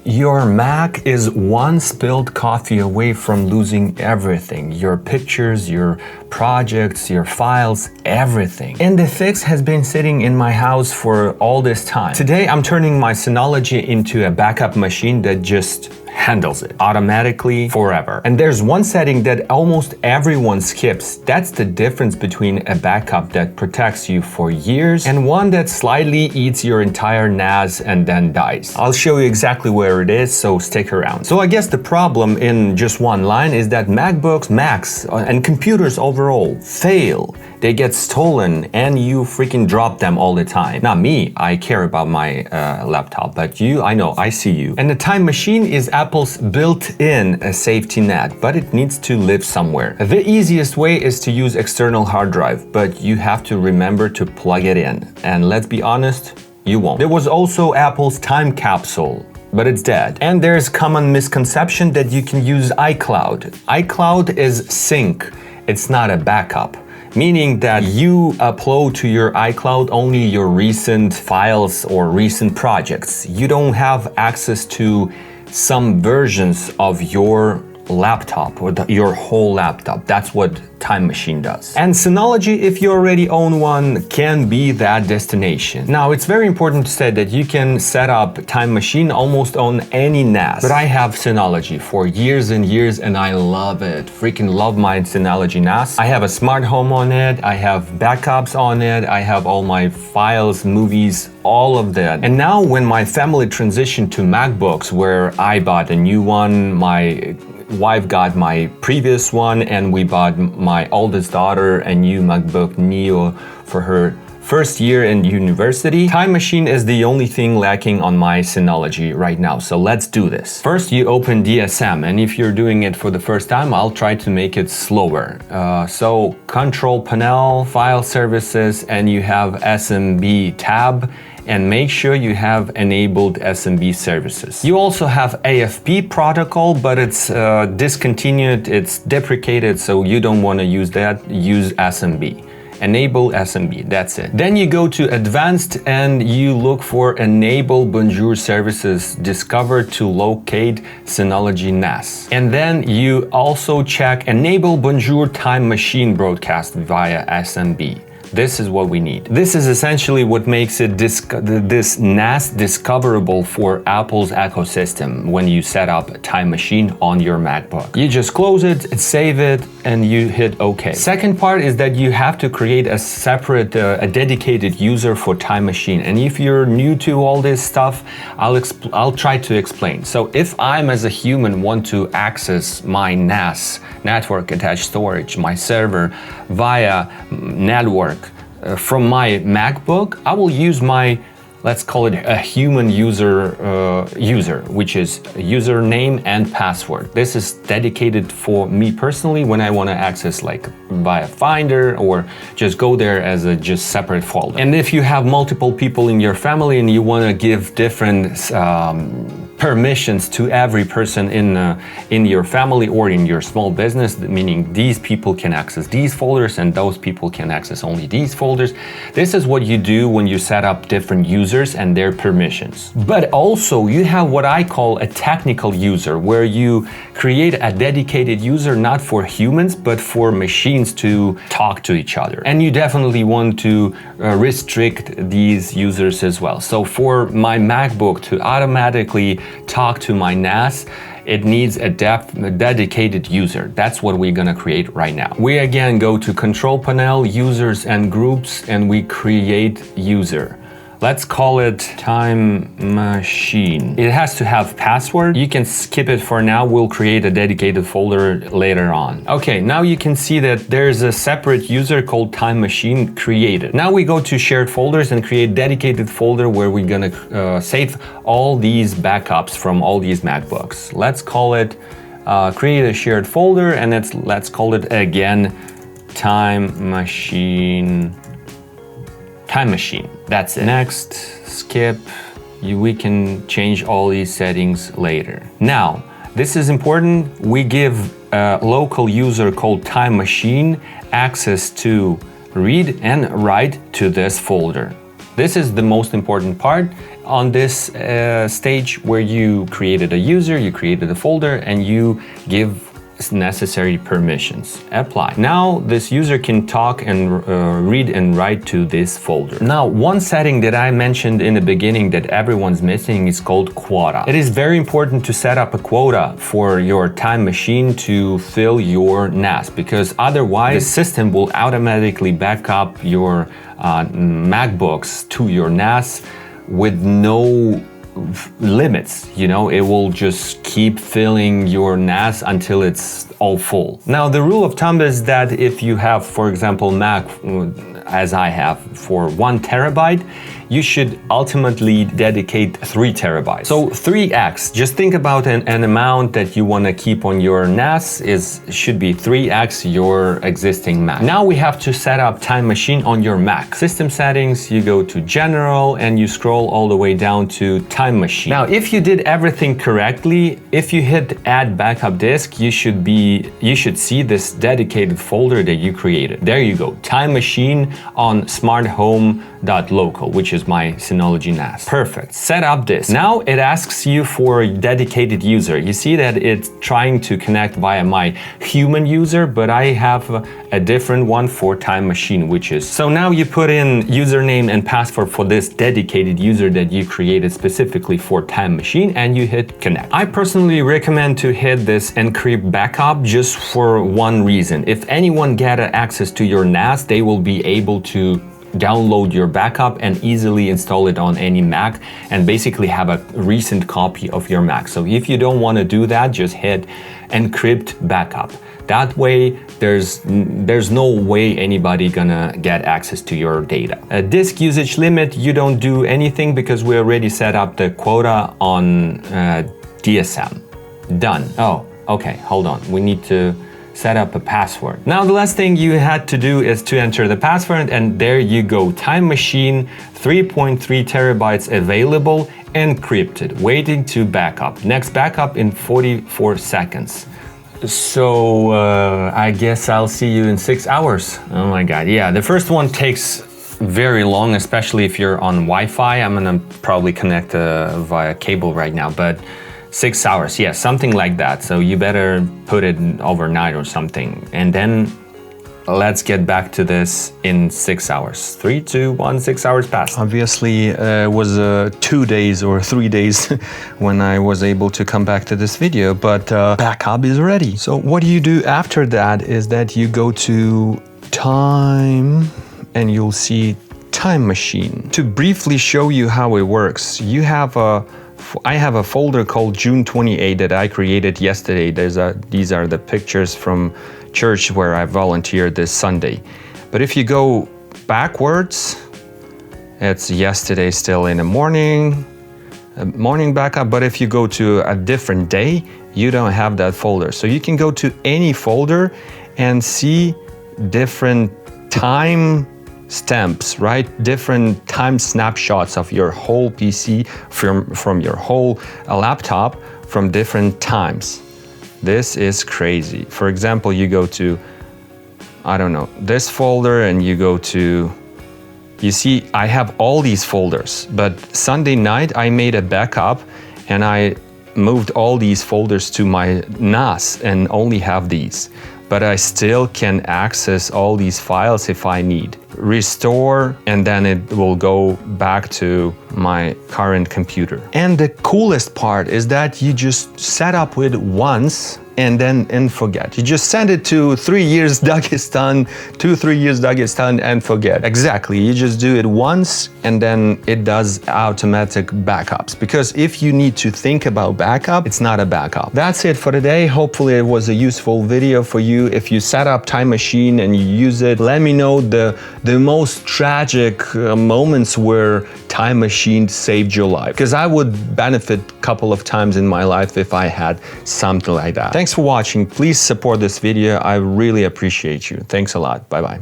Your Mac is one spilled coffee away from losing everything. Your pictures, your projects, your files, everything. And the fix has been sitting in my house for all this time. Today, I'm turning my Synology into a backup machine that just handles it automatically forever. And there's one setting that almost everyone skips. That's the difference between a backup that protects you for years and one that slightly eats your entire NAS and then dies. I'll show you exactly where it is, so stick around. So I guess the problem in just one line is that MacBooks, Macs, and computers overall fail. They get stolen and you freaking drop them all the time. Not me, I care about my laptop, but you, I know, I see you. And the Time Machine is Apple's built-in safety net, but it needs to live somewhere. The easiest way is to use external hard drive, but you have to remember to plug it in. And let's be honest, you won't. There was also Apple's Time Capsule, but it's dead. And there's common misconception that you can use iCloud. iCloud is sync, it's not a backup. Meaning that you upload to your iCloud only your recent files or recent projects. You don't have access to some versions of your laptop or your whole laptop. That's what Time Machine does. And Synology, if you already own one, can be that destination. Now, it's very important to say that you can set up Time Machine almost on any NAS. But I have Synology for years and years and I love it. Freaking love my Synology NAS. I have a smart home on it. I have backups on it. I have all my files, movies, all of that. And now when my family transitioned to MacBooks, where I bought a new one, my wife got my previous one, and we bought my oldest daughter a new MacBook Neo for her first year in university. Time Machine is the only thing lacking on my Synology right now, so let's do this. First, you open DSM, and if you're doing it for the first time, I'll try to make it slower. So Control Panel, File Services, and you have SMB tab, and make sure you have enabled SMB services. You also have AFP protocol, but it's discontinued, it's deprecated, so you don't want to use that. Use SMB. Enable SMB, that's it. Then you go to advanced and you look for enable Bonjour services, discover to locate Synology NAS. And then you also check enable Bonjour Time Machine broadcast via SMB. This is what we need. This is essentially what makes it this NAS discoverable for Apple's ecosystem when you set up Time Machine on your MacBook. You just close it, save it, and you hit OK. Second part is that you have to create a separate, a dedicated user for Time Machine. And if you're new to all this stuff, I'll try to explain. So if I'm as a human want to access my NAS, network attached storage, my server via network, from my MacBook, I will use my, let's call it a human user, which is username and password. This is dedicated for me personally when I want to access like via Finder or just go there as a just separate folder. And if you have multiple people in your family and you want to give different permissions to every person in your family or in your small business, meaning these people can access these folders and those people can access only these folders. This is what you do when you set up different users and their permissions. But also you have what I call a technical user, where you create a dedicated user not for humans but for machines to talk to each other. And you definitely want to restrict these users as well. So for my MacBook to automatically talk to my NAS, it needs a dedicated user. That's what we're gonna create right now. We again go to Control Panel, Users and Groups, and we create user. Let's call it Time Machine. It has to have password. You can skip it for now. We'll create a dedicated folder later on. Okay, now you can see that there's a separate user called Time Machine created. Now we go to shared folders and create dedicated folder where we're gonna save all these backups from all these MacBooks. Let's call it, create a shared folder, and let's call it again Time Machine. That's it. Next, skip. We can change all these settings later. Now, this is important. We give a local user called Time Machine access to read and write to this folder. This is the most important part. on this stage where you created a user, you created a folder, and you give necessary permissions. Apply. Now this user can talk and read and write to this folder. Now, one setting that I mentioned in the beginning that everyone's missing is called quota. It is very important to set up a quota for your time machine to fill your NAS, because otherwise the system will automatically back up your MacBooks to your NAS with no limits. You know, it will just keep filling your NAS until it's all full. Now, the rule of thumb is that if you have, for example, Mac, as I have, for 1 terabyte, you should ultimately dedicate 3 terabytes. So 3x, just think about an amount that you want to keep on your NAS should be 3x your existing Mac. Now we have to set up Time Machine on your Mac. System settings, you go to General and you scroll all the way down to Time Machine. Now, if you did everything correctly, if you hit Add Backup Disk, you should see this dedicated folder that you created. There you go, Time Machine on smarthome.local, which is my Synology NAS. Perfect. Set up this. Now it asks you for a dedicated user. You see that it's trying to connect via my human user, but I have a different one for Time Machine, which is. So now you put in username and password for this dedicated user that you created specifically for Time Machine, and you hit connect. I personally recommend to hit this Encrypt backup just for one reason. If anyone get access to your NAS, they will be able to download your backup and easily install it on any Mac and basically have a recent copy of your Mac. So if you don't want to do that, just hit Encrypt backup. That way, there's no way anybody gonna get access to your data. A disk usage limit, you don't do anything because we already set up the quota on DSM. Done. Oh, okay, hold on. We need to set up a password. Now the last thing you had to do is to enter the password, and there you go. Time Machine, 3.3 terabytes available, encrypted, waiting to backup. Next backup in 44 seconds. So I guess I'll see you in 6 hours. Oh my God, yeah, the first one takes very long, especially if you're on Wi-Fi. I'm gonna probably connect via cable right now, but 6 hours, yeah, something like that. So you better put it overnight or something. And then let's get back to this in 6 hours. 3, 2, 1, 6 hours passed. Obviously, it was 2 days or 3 days when I was able to come back to this video, but backup is ready. So what you do after that is that you go to Time and you'll see Time Machine. To briefly show you how it works, I have a folder called June 28 that I created yesterday. These are the pictures from church where I volunteered this Sunday. But if you go backwards, it's yesterday still in the morning backup. But if you go to a different day, you don't have that folder. So you can go to any folder and see different time stamps, right? Different time snapshots of your whole PC from your whole laptop from different times. This is crazy. For example, you go to, I don't know, this folder and you go to, you see, I have all these folders, but Sunday night I made a backup and I moved all these folders to my NAS and only have these. But I still can access all these files if I need. Restore, and then it will go back to my current computer. And the coolest part is that you just set up with once and forget. You just send it to 3 years Dagestan, 3 years Dagestan, and forget. Exactly, you just do it once and then it does automatic backups. Because if you need to think about backup, it's not a backup. That's it for today. Hopefully it was a useful video for you. If you set up Time Machine and you use it, let me know the most tragic moments where Time Machine saved your life. Because I would benefit a couple of times in my life if I had something like that. Thanks for watching. Please support this video. I really appreciate you. Thanks a lot. Bye-bye.